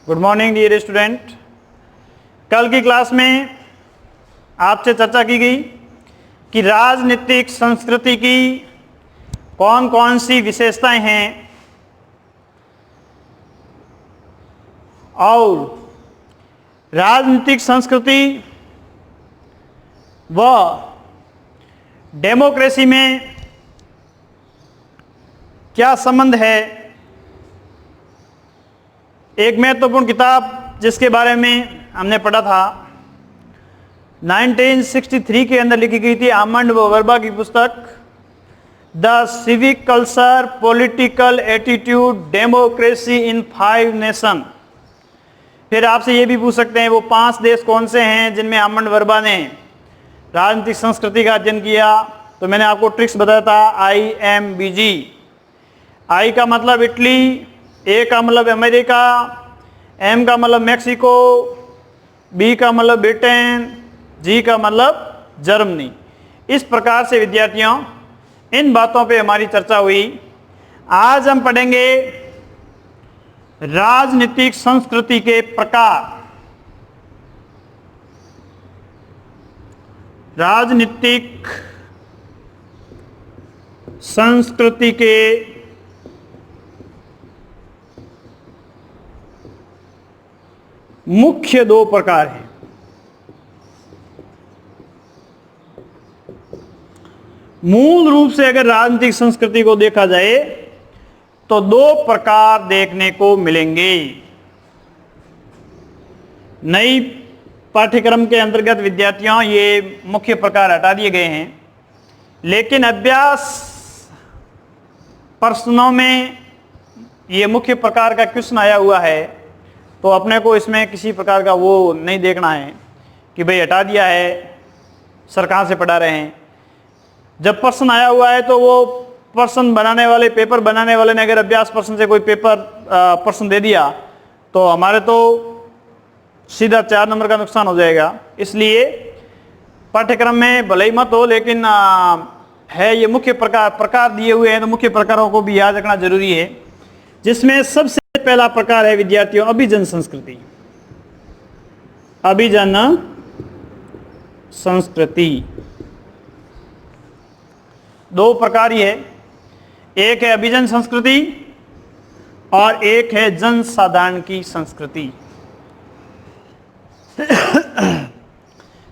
Good morning dear student. कल की class में आपसे चर्चा की गई कि राजनीतिक संस्कृति की कौन कौन सी विशेषताएं हैं और राजनीतिक संस्कृति व डेमोक्रेसी में क्या संबंध है। एक महत्वपूर्ण किताब जिसके बारे में हमने पढ़ा था 1963 के अंदर लिखी गई थी, आमंड व वर्बा की पुस्तक the civic culture political attitude democracy in 5 nation. फिर आपसे ये भी पूछ सकते हैं वो 5 देश कौन से हैं जिनमें आमंड वर्बा ने राजनीतिक संस्कृति का अध्ययन किया। तो मैंने आपको ट्रिक्स बताया था IMBG। I का मतलब इटली, A का मतलब अमेरिका, M का मतलब मैक्सिको, B का मतलब ब्रिटेन, G का मतलब जर्मनी। इस प्रकार से विद्यार्थियों इन बातों पे हमारी चर्चा हुई। आज हम पढ़ेंगे राजनीतिक संस्कृति के प्रकार। राजनीतिक संस्कृति के मुख्य 2 प्रकार हैं। मूल रूप से अगर राजनीतिक संस्कृति को देखा जाए तो 2 प्रकार देखने को मिलेंगे। नई पाठ्यक्रम के अंतर्गत विद्यार्थियों ये मुख्य प्रकार हटा दिए गए हैं, लेकिन अभ्यास प्रश्नों में ये मुख्य प्रकार का क्वेश्चन आया हुआ है, तो अपने को इसमें किसी प्रकार का वो नहीं देखना है कि भाई हटा दिया है, सर कहाँ से पढ़ा रहे हैं। जब प्रश्न आया हुआ है तो वो प्रश्न बनाने वाले, पेपर बनाने वाले ने अगर अभ्यास प्रश्न से कोई पेपर प्रश्न दे दिया तो हमारे तो सीधा 4 नंबर का नुकसान हो जाएगा। इसलिए पाठ्यक्रम में भले ही मत हो, लेकिन है ये मुख्य प्रकार दिए हुए हैं, तो मुख्य प्रकारों को भी याद रखना जरूरी है। जिसमें सबसे पहला प्रकार है विद्यार्थियों अभिजन संस्कृति। अभिजन संस्कृति 2 प्रकार ही है, एक है अभिजन संस्कृति और एक है जनसाधारण की संस्कृति।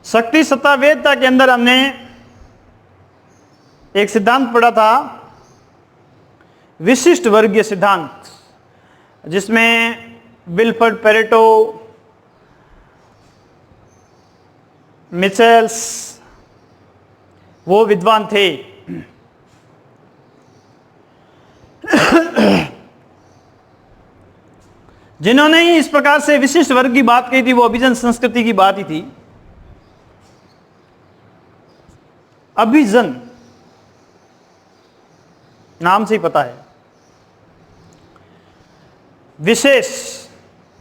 शक्ति सत्ता वेदता के अंदर हमने एक सिद्धांत पढ़ा था, विशिष्ट वर्गीय सिद्धांत, जिसमें विल्फ्रेड पेरेटो, मिचेल्स वो विद्वान थे। जिन्होंने ही इस प्रकार से विशिष्ट वर्ग की बात कही थी, वो अभिजन संस्कृति की बात ही थी। अभिजन नाम से ही पता है, विशेष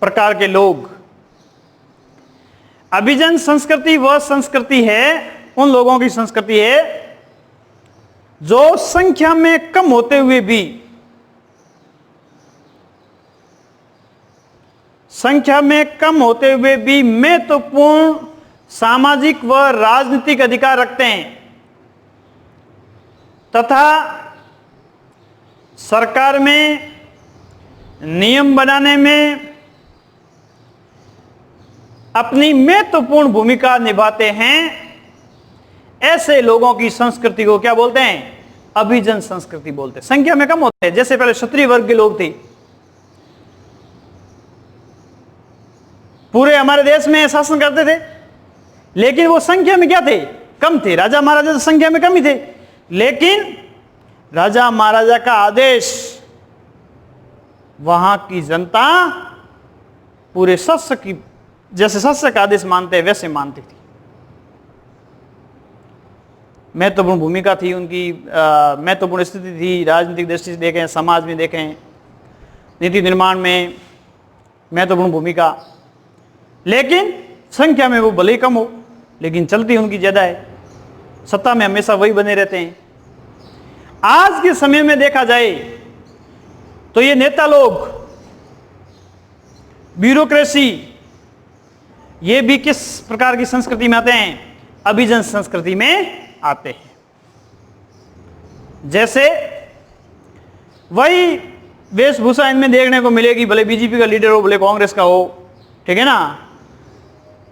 प्रकार के लोग। अभिजन संस्कृति वह संस्कृति है, उन लोगों की संस्कृति है जो संख्या में कम होते हुए भी महत्वपूर्ण सामाजिक व राजनीतिक अधिकार रखते हैं तथा सरकार में नियम बनाने में अपनी महत्वपूर्ण भूमिका निभाते हैं। ऐसे लोगों की संस्कृति को क्या बोलते हैं? अभिजन संस्कृति बोलते हैं। संख्या में कम होते हैं, जैसे पहले क्षत्रिय वर्ग के लोग थे, पूरे हमारे देश में शासन करते थे, लेकिन वो संख्या में क्या थे? कम थे। राजा महाराजा तो संख्या में कम ही थे, लेकिन राजा महाराजा का आदेश वहां की जनता पूरे शासक की, जैसे शासक आदेश मानते हैं वैसे मानती थी। महत्वपूर्ण भूमिका थी उनकी, महत्वपूर्ण स्थिति थी। राजनीतिक दृष्टि से देखें, समाज में देखें, नीति निर्माण में महत्वपूर्ण भूमिका, लेकिन संख्या में वो भले ही कम हो, लेकिन चलती उनकी ज्यादा है। सत्ता में हमेशा वही बने रहते हैं। आज के समय में देखा जाए तो ये नेता लोग ब्यूरोक्रेसी, ये भी किस प्रकार की संस्कृति में आते हैं? अभिजन संस्कृति में आते हैं। जैसे वही वेशभूषा इनमें देखने को मिलेगी, भले बीजेपी का लीडर हो, भले कांग्रेस का हो, ठीक है ना,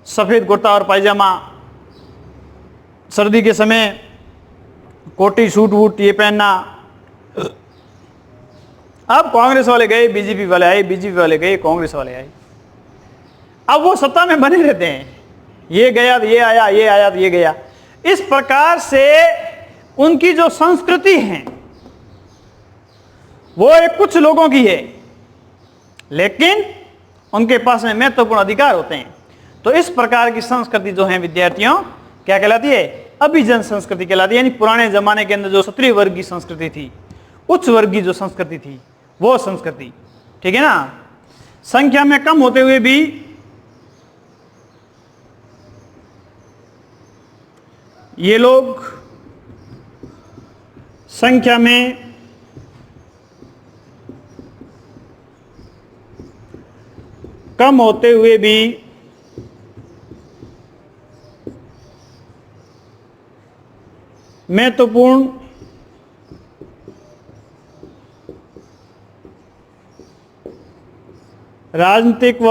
सफेद कुर्ता और पायजामा, सर्दी के समय कोटी सूट वूट ये पहनना। अब कांग्रेस वाले गए, बीजेपी वाले आए, बीजेपी वाले गए, कांग्रेस वाले आए, अब वो सत्ता में बने रहते हैं, ये गया तो ये आया, ये आया तो ये गया। इस प्रकार से उनकी जो संस्कृति है वो एक कुछ लोगों की है, लेकिन उनके पास में महत्वपूर्ण अधिकार होते हैं। तो इस प्रकार की संस्कृति जो है विद्यार्थियों क्या कहलाती है? अभिजन संस्कृति कहलाती है। यानी पुराने जमाने के अंदर जो क्षत्रिय वर्ग की संस्कृति थी, उच्च वर्ग की जो संस्कृति थी, वो संस्कृति, ठीक है ना, संख्या में कम होते हुए भी ये लोग संख्या में कम होते हुए भी महत्वपूर्ण राजनीतिक व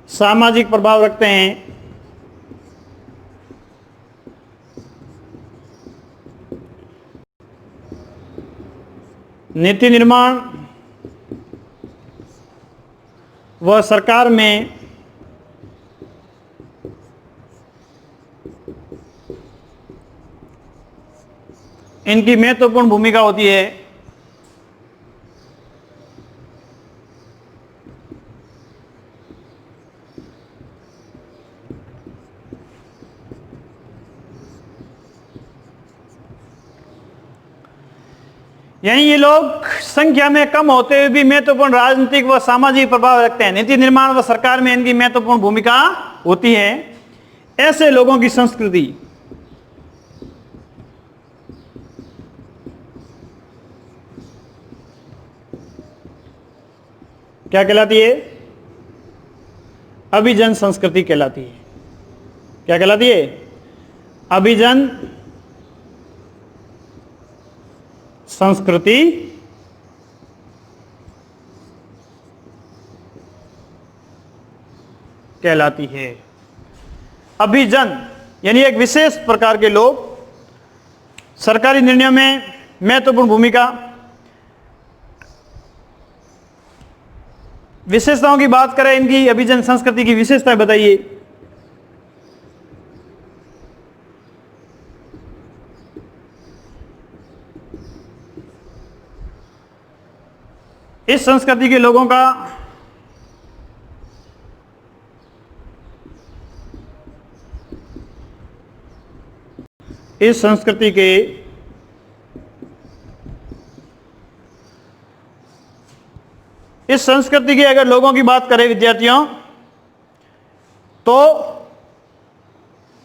सामाजिक प्रभाव रखते हैं। नीति निर्माण व सरकार में इनकी महत्वपूर्ण भूमिका होती है। यानी ये लोग संख्या में कम होते हुए भी महत्वपूर्ण राजनीतिक व सामाजिक प्रभाव रखते हैं। नीति निर्माण व सरकार में इनकी महत्वपूर्ण भूमिका होती है। ऐसे लोगों की संस्कृति क्या कहलाती है? अभिजन संस्कृति कहलाती है। क्या कहलाती है? अभिजन संस्कृति कहलाती है। अभिजन यानी एक विशेष प्रकार के लोग, सरकारी निर्णयों में महत्वपूर्ण भूमिका। विशेषताओं की बात करें, इनकी अभिजन संस्कृति की विशेषता बताइए। इस संस्कृति के लोगों का इस संस्कृति के अगर लोगों की बात करें विद्यार्थियों, तो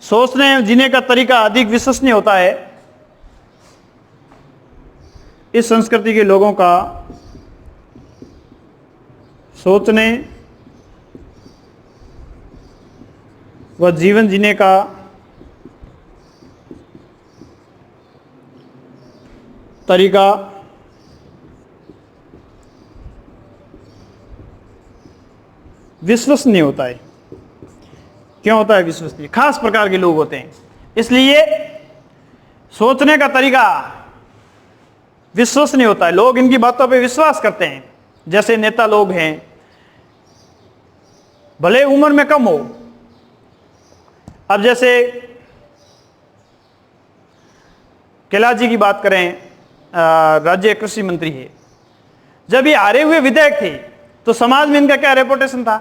सोचने जीने का तरीका अधिक विश्वसनीय होता है। इस संस्कृति के लोगों का सोचने व जीवन जीने का तरीका विश्वसनीय होता है। क्यों होता है विश्वसनीय? खास प्रकार के लोग होते हैं, इसलिए सोचने का तरीका विश्वसनीय होता है। लोग इनकी बातों पे विश्वास करते हैं। जैसे नेता लोग हैं, भले उम्र में कम हो। अब जैसे कैलाश जी की बात करें, राज्य कृषि मंत्री है। जब ये हारे हुए विधायक थे तो समाज में इनका क्या रेपुटेशन था,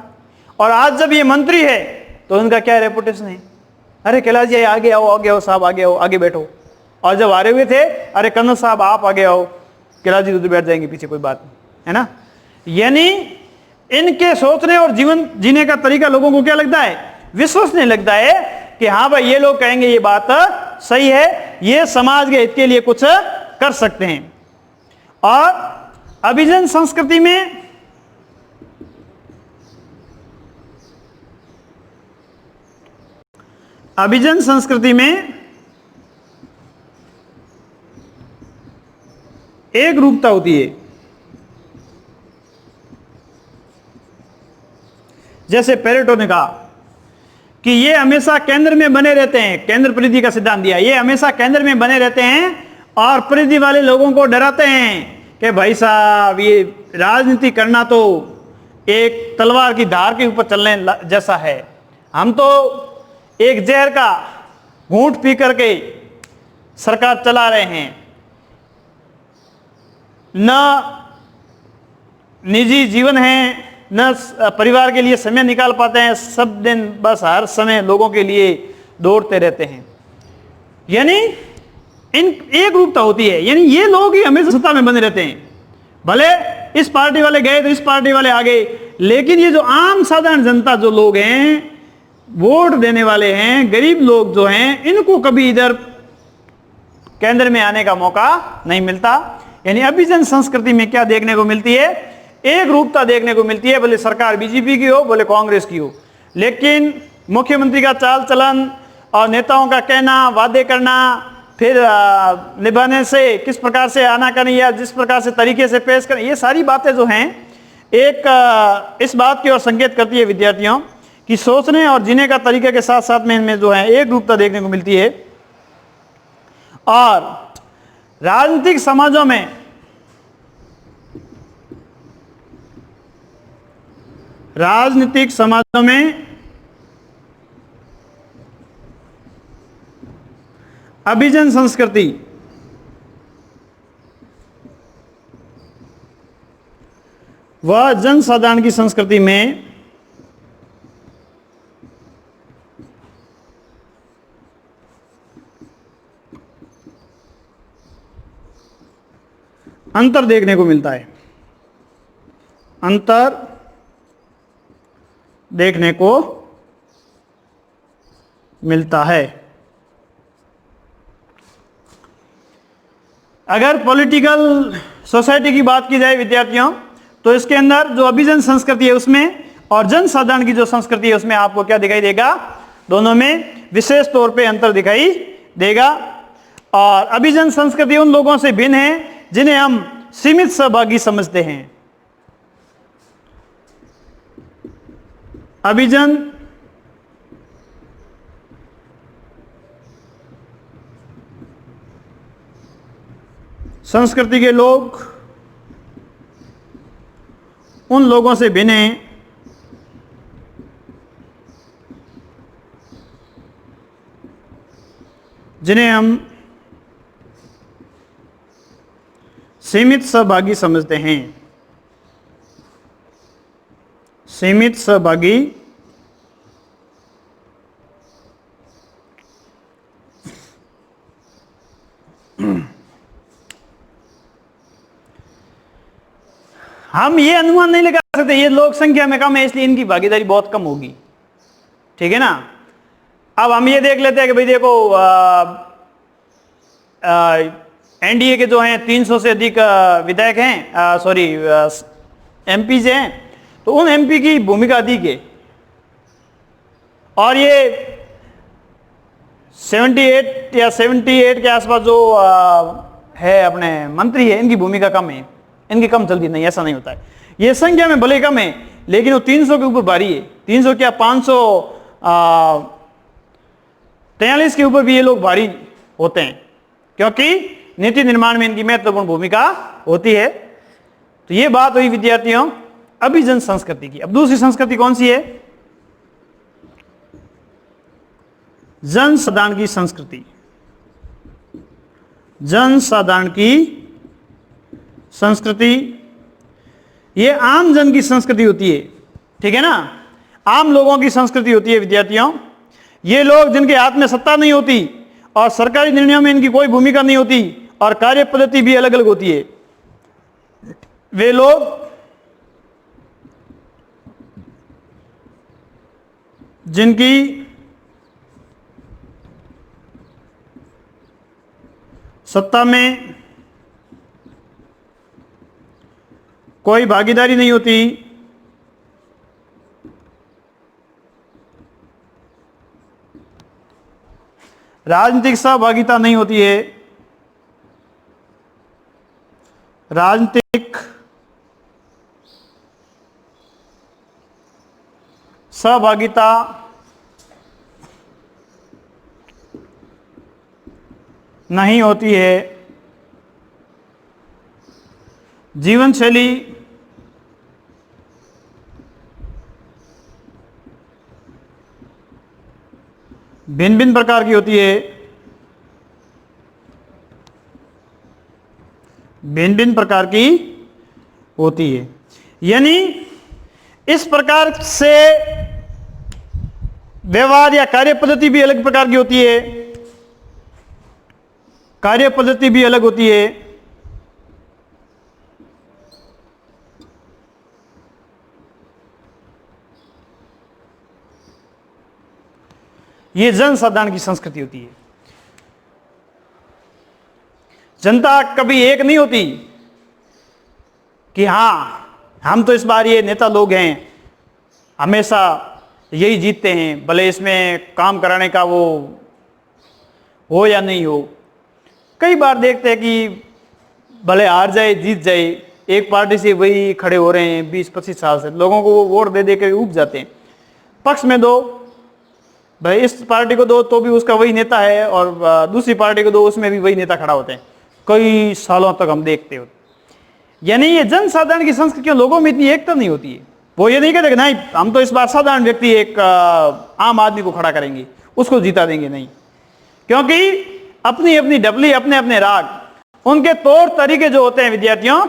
और आज जब ये मंत्री है तो इनका क्या रेपुटेशन है? अरे कैलाश जी आगे आओ साहब, आगे आओ, आगे बैठो। और जब हारे हुए थे, अरे कर्नल साहब आप आगे आओ, कैलाश जी उधर बैठ जाएंगे पीछे, कोई बात नहीं, है ना। यानी इनके सोचने और जीवन जीने का तरीका लोगों को क्या लगता है? विश्वसनीय लगता है कि हाँ भाई, ये लोग कहेंगे ये बात सही है, ये समाज के हित के लिए कुछ कर सकते हैं। और अभिजन संस्कृति में एक रूपता होती है। जैसे पेरेटो ने कहा कि ये हमेशा केंद्र में बने रहते हैं, केंद्र परिधि का सिद्धांत दिया, ये हमेशा केंद्र में बने रहते हैं और परिधि वाले लोगों को डराते हैं कि भाई साहब ये राजनीति करना तो एक तलवार की धार के ऊपर चलने जैसा है, हम तो एक जहर का घूंट पी करके सरकार चला रहे हैं, न निजी जीवन है, न परिवार के लिए समय निकाल पाते हैं, सब दिन बस हर समय लोगों के लिए दौड़ते रहते हैं। यानी इन एक रूपता होती है, यानी ये लोग ही हमेशा सत्ता में बने रहते हैं, भले इस पार्टी वाले गए तो इस पार्टी वाले आ गए, लेकिन ये जो आम साधारण जनता जो लोग हैं, वोट देने वाले हैं, गरीब लोग जो हैं, इनको कभी इधर केंद्र में आने का मौका नहीं मिलता। यानी अभिजन संस्कृति में क्या देखने को मिलती है? एक रूपता देखने को मिलती है, भले सरकार बीजेपी की हो, भले कांग्रेस की हो, लेकिन मुख्यमंत्री का चाल चलन और नेताओं का कहना, वादे करना, फिर निभाने से किस प्रकार से आना करनी या जिस प्रकार से तरीके से पेश करनी, ये सारी बातें जो हैं एक इस बात की ओर संकेत करती है विद्यार्थियों कि सोचने और जीने का तरीके के साथ साथ में इनमें जो है एक रूपता देखने को मिलती है। और राजनीतिक समाजों में अभिजन संस्कृति व जनसाधारण की संस्कृति में अंतर देखने को मिलता है, अंतर देखने को मिलता है। अगर पॉलिटिकल सोसाइटी की बात की जाए विद्यार्थियों, तो इसके अंदर जो अभिजन संस्कृति है उसमें और जनसाधारण की जो संस्कृति है उसमें आपको क्या दिखाई देगा? दोनों में विशेष तौर पे अंतर दिखाई देगा। और अभिजन संस्कृति उन लोगों से भिन्न है जिन्हें हम सीमित सहभागी समझते हैं। अभिजन संस्कृति के लोग उन लोगों से भिन्न हैं जिन्हें हम सीमित सहभागी समझते हैं। सीमित सहभागी हम ये अनुमान नहीं लगा सकते ये लोग संख्या में कम है इसलिए इनकी भागीदारी बहुत कम होगी, ठीक है ना। अब हम ये देख लेते हैं कि भाई देखो एनडीए के जो हैं 300 से अधिक विधायक हैं, सॉरी एमपीज हैं, तो उन एमपी की भूमिका अधिक है और ये 78 या 78 के आसपास जो है अपने मंत्री है, इनकी भूमिका कम है, इनकी कम चलती नहीं, ऐसा नहीं होता है। ये संख्या में भले कम है लेकिन वो 300 के ऊपर भारी है, 300 क्या 543 के ऊपर भी ये लोग भारी होते हैं क्योंकि नीति निर्माण में इनकी महत्वपूर्ण भूमिका होती है। तो ये बात हुई विद्यार्थियों अभिजन संस्कृति की। अब दूसरी संस्कृति कौन सी है? जनसाधारण की संस्कृति। जनसाधारण की संस्कृति ये आम जन की संस्कृति होती है, ठीक है ना, आम लोगों की संस्कृति होती है विद्यार्थियों। ये लोग जिनके हाथ में सत्ता नहीं होती और सरकारी निर्णयों में इनकी कोई भूमिका नहीं होती और कार्य पद्धति भी अलग अलग होती है, वे लोग जिनकी सत्ता में कोई भागीदारी नहीं होती, राजनीतिक सहभागिता नहीं होती है, राजनीतिक सहभागिता नहीं होती है, जीवन शैली भिन्न भिन्न प्रकार की होती है, भिन्न भिन्न प्रकार की होती है। यानी इस प्रकार से व्यवहार या कार्य पद्धति भी अलग प्रकार की होती है, कार्य पद्धति भी अलग होती है। ये जनसाधारण की संस्कृति होती है। जनता कभी एक नहीं होती कि हां हम तो इस बार ये नेता लोग हैं, हमेशा यही जीतते हैं, भले इसमें काम कराने का वो हो या नहीं हो। कई बार देखते हैं कि भले हार जाए जीत जाए, एक पार्टी से वही खड़े हो रहे हैं 20-25 साल से, लोगों को वो वोट दे दे के उब जाते हैं। पक्ष में दो, भाई इस पार्टी को दो तो भी उसका वही नेता है, और दूसरी पार्टी को दो उसमें भी वही नेता खड़ा होते हैं, कई सालों तक हम देखते हो। यानी ये जनसाधारण की संस्कृति लोगों में इतनी एकता नहीं होती है। वो ये नहीं कहते कि नहीं हम तो इस बार साधारण व्यक्ति एक आम आदमी को खड़ा करेंगे, उसको जीता देंगे, नहीं। क्योंकि अपनी अपनी डबली, अपने अपने राग, उनके तौर तरीके जो होते हैं विद्यार्थियों,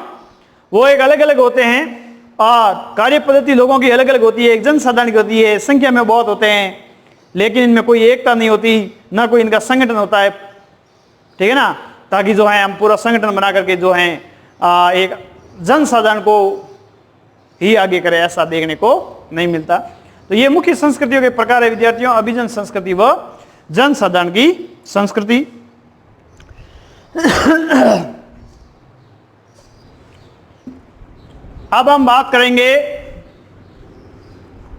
वो एक अलग अलग होते हैं, और कार्य पद्धति लोगों की अलग अलग होती है, एक जनसाधारण की होती है, संख्या में बहुत होते हैं, लेकिन इनमें कोई एकता नहीं होती, ना कोई इनका संगठन होता है, ठीक है ना, ताकि जो है हम पूरा संगठन बना करके जो है एक जनसाधारण को ही आगे करे, ऐसा देखने को नहीं मिलता। तो ये मुख्य संस्कृतियों के प्रकार है विद्यार्थियों, अभिजन संस्कृति व जनसाधारण की संस्कृति। अब हम बात करेंगे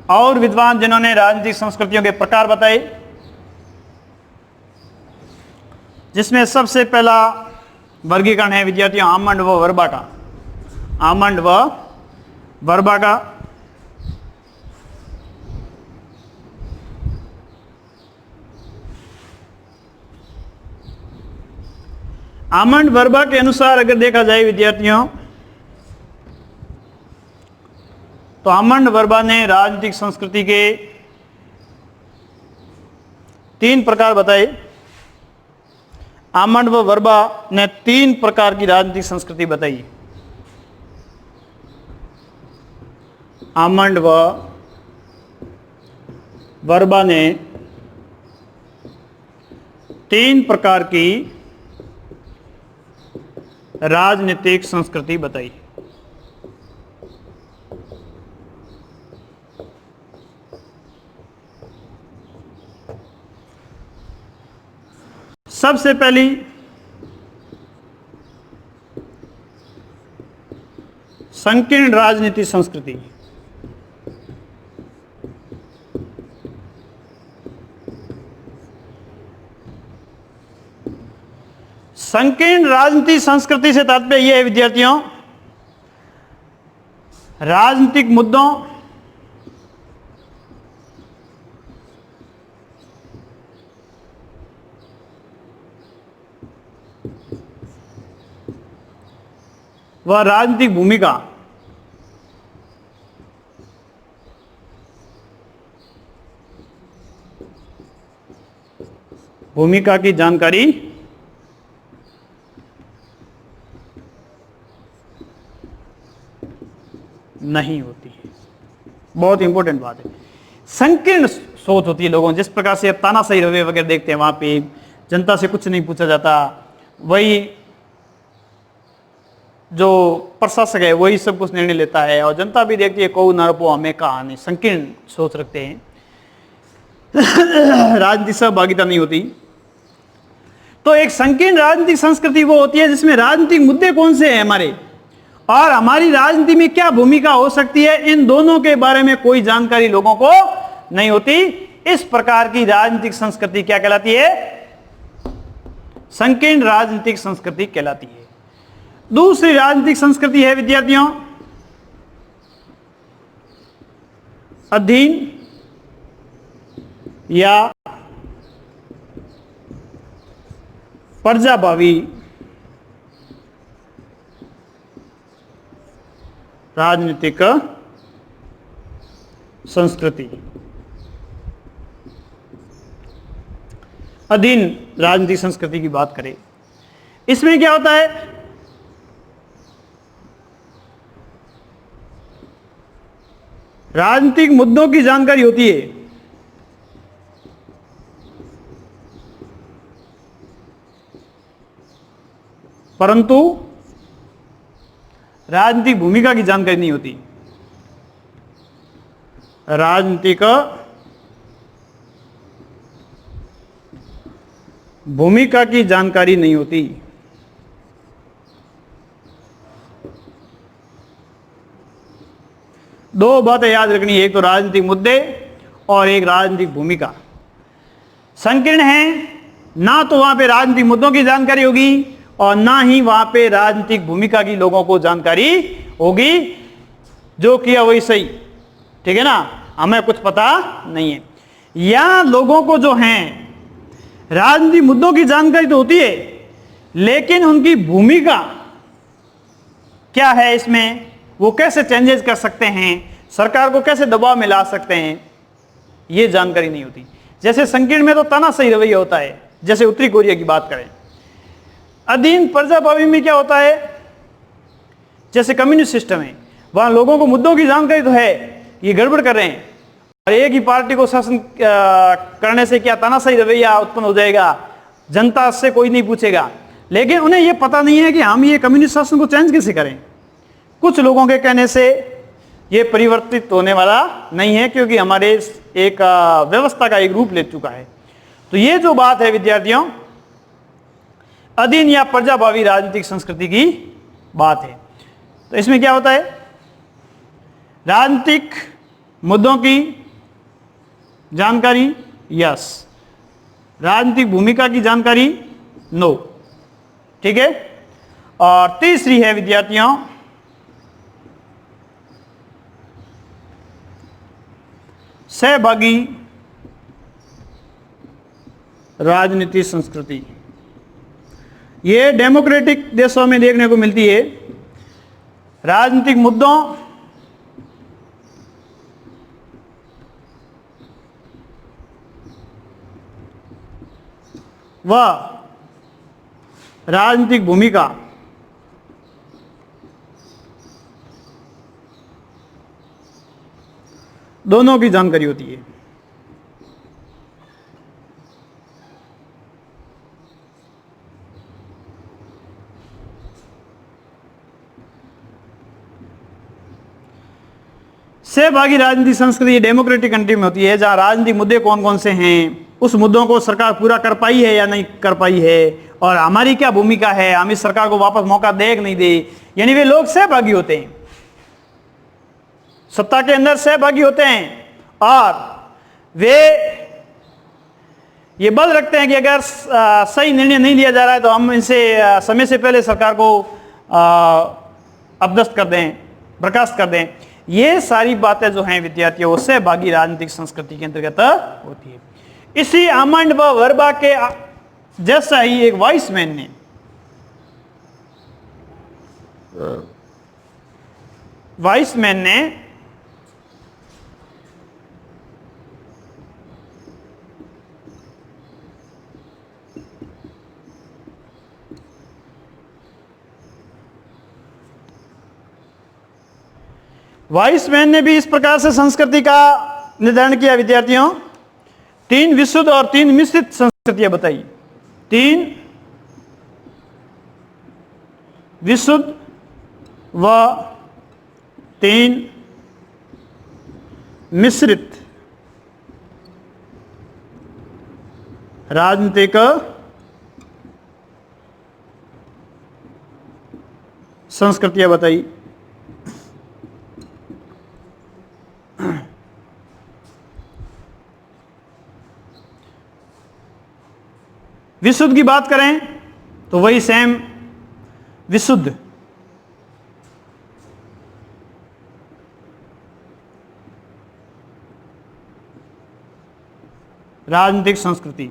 और विद्वान जिन्होंने राजनीतिक संस्कृतियों के प्रकार बताए, जिसमें सबसे पहला वर्गीकरण है विद्यार्थियों आमंड व वर्बा का। आमंड व वर्बा का आमंड वर्बा के अनुसार अगर देखा जाए विद्यार्थियों, तो आमंड वर्बा ने राजनीतिक संस्कृति के 3 प्रकार बताए। आमंड व वर्बा ने 3 प्रकार की राजनीतिक संस्कृति बताई। आमंड व वर्बा ने 3 प्रकार की राजनीतिक संस्कृति बताई। सबसे पहली संकीर्ण राजनीति संस्कृति। संकीर्ण राजनीति संस्कृति से तात्पर्य यह है विद्यार्थियों, राजनीतिक मुद्दों व राजनीतिक भूमिका की जानकारी नहीं होती है। बहुत इंपॉर्टेंट बात है। संकीर्ण सोच होती है लोगों, जिस प्रकार से अब तानाशाही रवैये वगैरह देखते हैं, वहां पे जनता से कुछ नहीं पूछा जाता, वही जो प्रशासक है वही सब कुछ निर्णय लेता है, और जनता भी देखती है को नरपो हमें कहा नहीं, संकीर्ण सोच रखते हैं। राजनीतिक सहभागिता नहीं होती। तो एक संकीर्ण राजनीतिक संस्कृति वो होती है जिसमें राजनीतिक मुद्दे कौन से हैं हमारे, और हमारी राजनीति में क्या भूमिका हो सकती है, इन दोनों के बारे में कोई जानकारी लोगों को नहीं होती। इस प्रकार की राजनीतिक संस्कृति क्या कहलाती है? संकीर्ण राजनीतिक संस्कृति कहलाती है। दूसरी राजनीतिक संस्कृति है विद्यार्थियों अधीन या प्रजाभावी राजनीतिक संस्कृति। अधीन राजनीतिक संस्कृति की बात करें, इसमें क्या होता है? राजनीतिक मुद्दों की जानकारी होती है, परंतु राजनीतिक भूमिका की जानकारी नहीं होती। राजनीतिक भूमिका की जानकारी नहीं होती। दो बातें याद रखनी है, एक तो राजनीतिक मुद्दे और एक राजनीतिक भूमिका। संकीर्ण है, ना तो वहां पे राजनीतिक मुद्दों की जानकारी होगी और ना ही वहां पे राजनीतिक भूमिका की लोगों को जानकारी होगी। जो किया वही सही, ठीक है ना, हमें कुछ पता नहीं है। या लोगों को जो हैं राजनीतिक मुद्दों की जानकारी तो होती है, लेकिन उनकी भूमिका क्या है इसमें, वो कैसे चेंजेस कर सकते हैं, सरकार को कैसे दबाव में ला सकते हैं, ये जानकारी नहीं होती। जैसे संकीर्ण में तो तानाशाही रवैया होता है, जैसे उत्तरी कोरिया की बात करें। अधीन प्रजाभावी में क्या होता है, जैसे कम्युनिस्ट सिस्टम है, वहां लोगों को मुद्दों की जानकारी तो है, ये गड़बड़ कर रहे हैं और एक ही पार्टी को शासन करने से क्या तानाशाही रवैया उत्पन्न हो जाएगा, जनता से कोई नहीं पूछेगा। लेकिन उन्हें यह पता नहीं है कि हम ये कम्युनिस्ट शासन को चेंज कैसे करें। कुछ लोगों के कहने से ये परिवर्तित होने वाला नहीं है, क्योंकि हमारे एक व्यवस्था का एक रूप ले चुका है। तो ये जो बात है विद्यार्थियों, अधीन या प्रजाभावी राजनीतिक संस्कृति की बात है। तो इसमें क्या होता है? राजनीतिक मुद्दों की जानकारी यस, राजनीतिक भूमिका की जानकारी नो, ठीक है। और तीसरी है विद्यार्थियों सहभागी राजनीति संस्कृति। ये डेमोक्रेटिक देशों में देखने को मिलती है। राजनीतिक मुद्दों व राजनीतिक भूमिका दोनों की जानकारी होती है। सहभागी राजनीतिक संस्कृति डेमोक्रेटिक कंट्री में होती है, जहां राजनीतिक मुद्दे कौन कौन से हैं, उस मुद्दों को सरकार पूरा कर पाई है या नहीं कर पाई है, और हमारी क्या भूमिका है, हम इस सरकार को वापस मौका दे कि नहीं दे। यानी वे लोग सहभागी होते हैं, सत्ता के अंदर सहभागी होते हैं, और वे ये बल रखते हैं कि अगर सही निर्णय नहीं लिया जा रहा है तो हम इनसे समय से पहले सरकार को अपदस्थ कर दें, बर्खास्त कर दें। ये सारी बातें जो हैं विद्यार्थियों, वो सहभागी राजनीतिक संस्कृति के अंतर्गत होती है। इसी आमंड व वर्बा के जैसा ही एक वाइसमैन ने भी इस प्रकार से संस्कृति का निर्धारण किया विद्यार्थियों। 3 विशुद्ध और 3 मिश्रित संस्कृतियां बताई। 3 विशुद्ध व 3 मिश्रित राजनीतिक संस्कृतियां बताई। विशुद्ध की बात करें तो वही सेम विशुद्ध, राजनीतिक संस्कृति,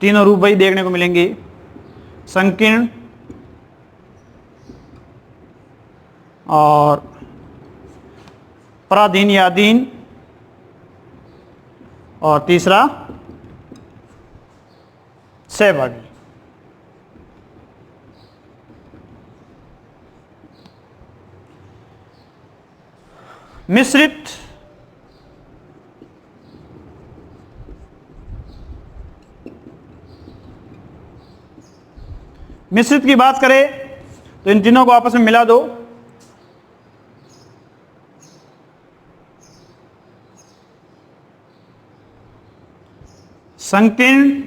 तीनों रूप वही देखने को मिलेंगे, संकीर्ण और पराधीन या अधीन, और तीसरा सहभागी। मिश्रित मिश्रित की बात करें तो इन तीनों को आपस में मिला दो, संकीर्ण,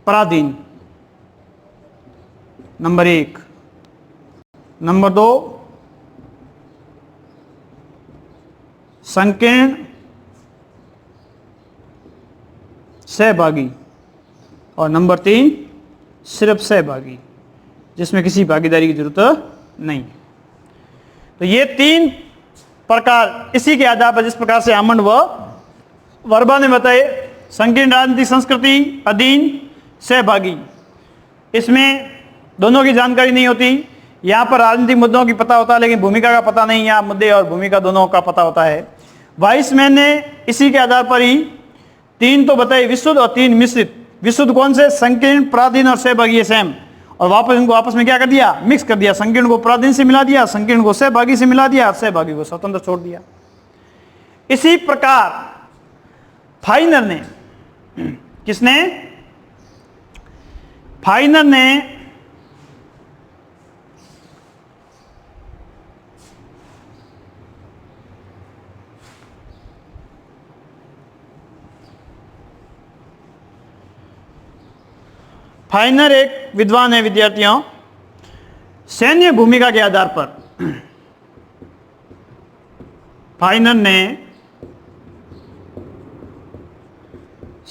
पराधीन, नंबर 1। नंबर 2 संकीर्ण, सहभागी, और नंबर 3 सिर्फ सहभागी, जिसमें किसी भागीदारी की जरूरत नहीं। तो ये 3 प्रकार, इसी के आधार पर जिस प्रकार से आमंड व वर्बा ने बताए, संकीर्ण राजनीतिक संस्कृति, अधीन, सहभागी, इसमें दोनों की जानकारी नहीं होती। यहाँ पर राजनीतिक मुद्दों की पता होता है लेकिन भूमिका का पता नहीं, यहाँ मुद्दे और भूमिका दोनों का पता होता है। वाइसमैन ने इसी के आधार पर ही 3 तो बताए, विशुद्ध और 3 मिश्रित। विशुद्ध कौन से? संकीर्ण, पराधीन और सहभागी, सेम, और वापस इनको आपस में क्या कर दिया? मिक्स कर दिया। संकीर्ण को पराधीन से मिला दिया, संकीर्ण को सहभागी से मिला दिया, सहभागी को स्वतंत्र छोड़ दिया। इसी प्रकार फाइनर ने, किसने? फाइनर ने फाइनर एक विद्वान है विद्यार्थियों। सैन्य भूमिका के आधार पर फाइनर ने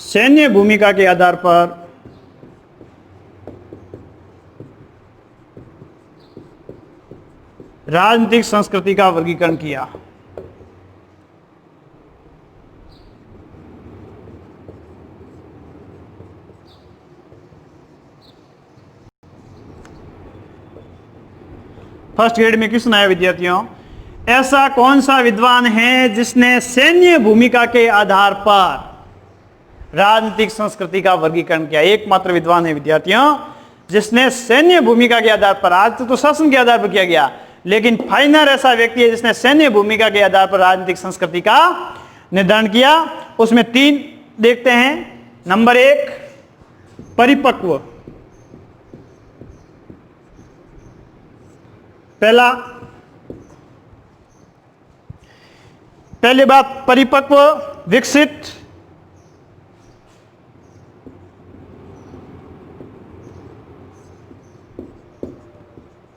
सैन्य भूमिका के आधार पर राजनीतिक संस्कृति का वर्गीकरण किया। फर्स्ट ग्रेड में क्वेश्चन आया विद्यार्थियों, ऐसा कौन सा विद्वान है जिसने सैन्य भूमिका के आधार पर राजनीतिक संस्कृति का वर्गीकरण किया? एकमात्र विद्वान है विद्यार्थियों जिसने सैन्य भूमिका के आधार पर, आज तो शासन के आधार पर किया गया, लेकिन फाइनर ऐसा व्यक्ति है जिसने सैन्य भूमिका के आधार पर राजनीतिक संस्कृति का निर्धारण किया। उसमें 3 देखते हैं। नंबर 1 परिपक्व, पहली बात परिपक्व, विकसित,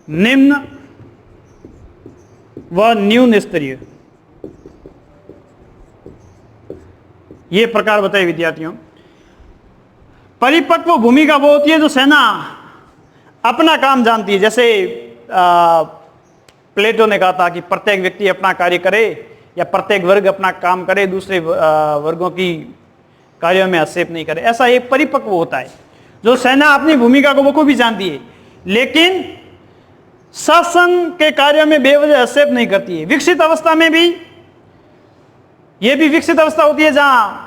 निम्न व न्यून स्तरीय, ये प्रकार बताए विद्यार्थियों। परिपक्व भूमिका वो होती है जो सेना अपना काम जानती है। जैसे प्लेटो ने कहा था कि प्रत्येक व्यक्ति अपना कार्य करे या प्रत्येक वर्ग अपना काम करे, दूसरे वर्गों की कार्यों में हस्तक्षेप नहीं करे। ऐसा एक परिपक्व होता है जो सेना अपनी भूमिका को बखूबी जानती है लेकिन शासन के कार्यों में बेवजह हस्तक्षेप नहीं करती है। विकसित अवस्था में भी, यह भी विकसित अवस्था होती है जहां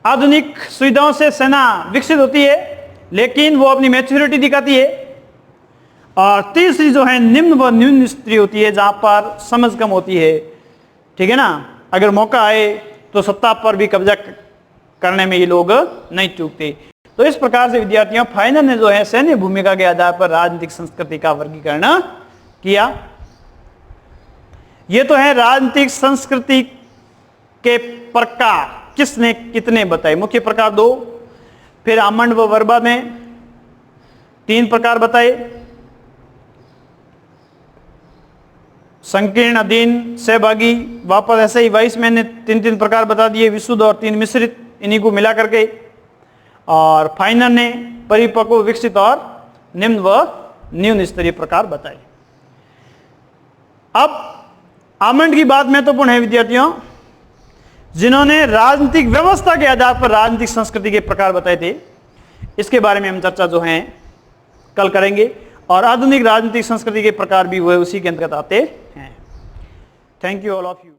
आधुनिक सुविधाओं से सेना विकसित होती है लेकिन वो अपनी मैच्योरिटी दिखाती है। और तीसरी जो है निम्न व न्यून स्तरीय होती है जहां पर समझ कम होती है। ठीक है ना, अगर मौका आए तो सत्ता पर भी कब्जा करने में ये लोग नहीं चूकते। तो इस प्रकार से विद्यार्थियों फाइनर ने जो है सैन्य भूमिका के आधार पर राजनीतिक संस्कृति का वर्गीकरण किया। ये तो है राजनीतिक संस्कृति के प्रकार, किसने कितने बताए। मुख्य प्रकार 2, फिर आमंड व वर्बा में 3 प्रकार बताए। संकीर्ण, अधीन, सहभागी, वापस ऐसे ही 22 मैंने 3 प्रकार बता दिए, विशुद्ध और 3 मिश्रित, इन्हीं को मिला करके। और फाइनल ने परिपक्व, विकसित और निम्न व न्यून स्तरीय प्रकार बताए। अब आमंड की बात महत्वपूर्ण है विद्यार्थियों, जिन्होंने राजनीतिक व्यवस्था के आधार पर राजनीतिक संस्कृति के प्रकार बताए थे। इसके बारे में हम चर्चा जो है कल करेंगे, और आधुनिक राजनीतिक संस्कृति के प्रकार भी वो उसी के अंतर्गत आते हैं। Thank you all of you.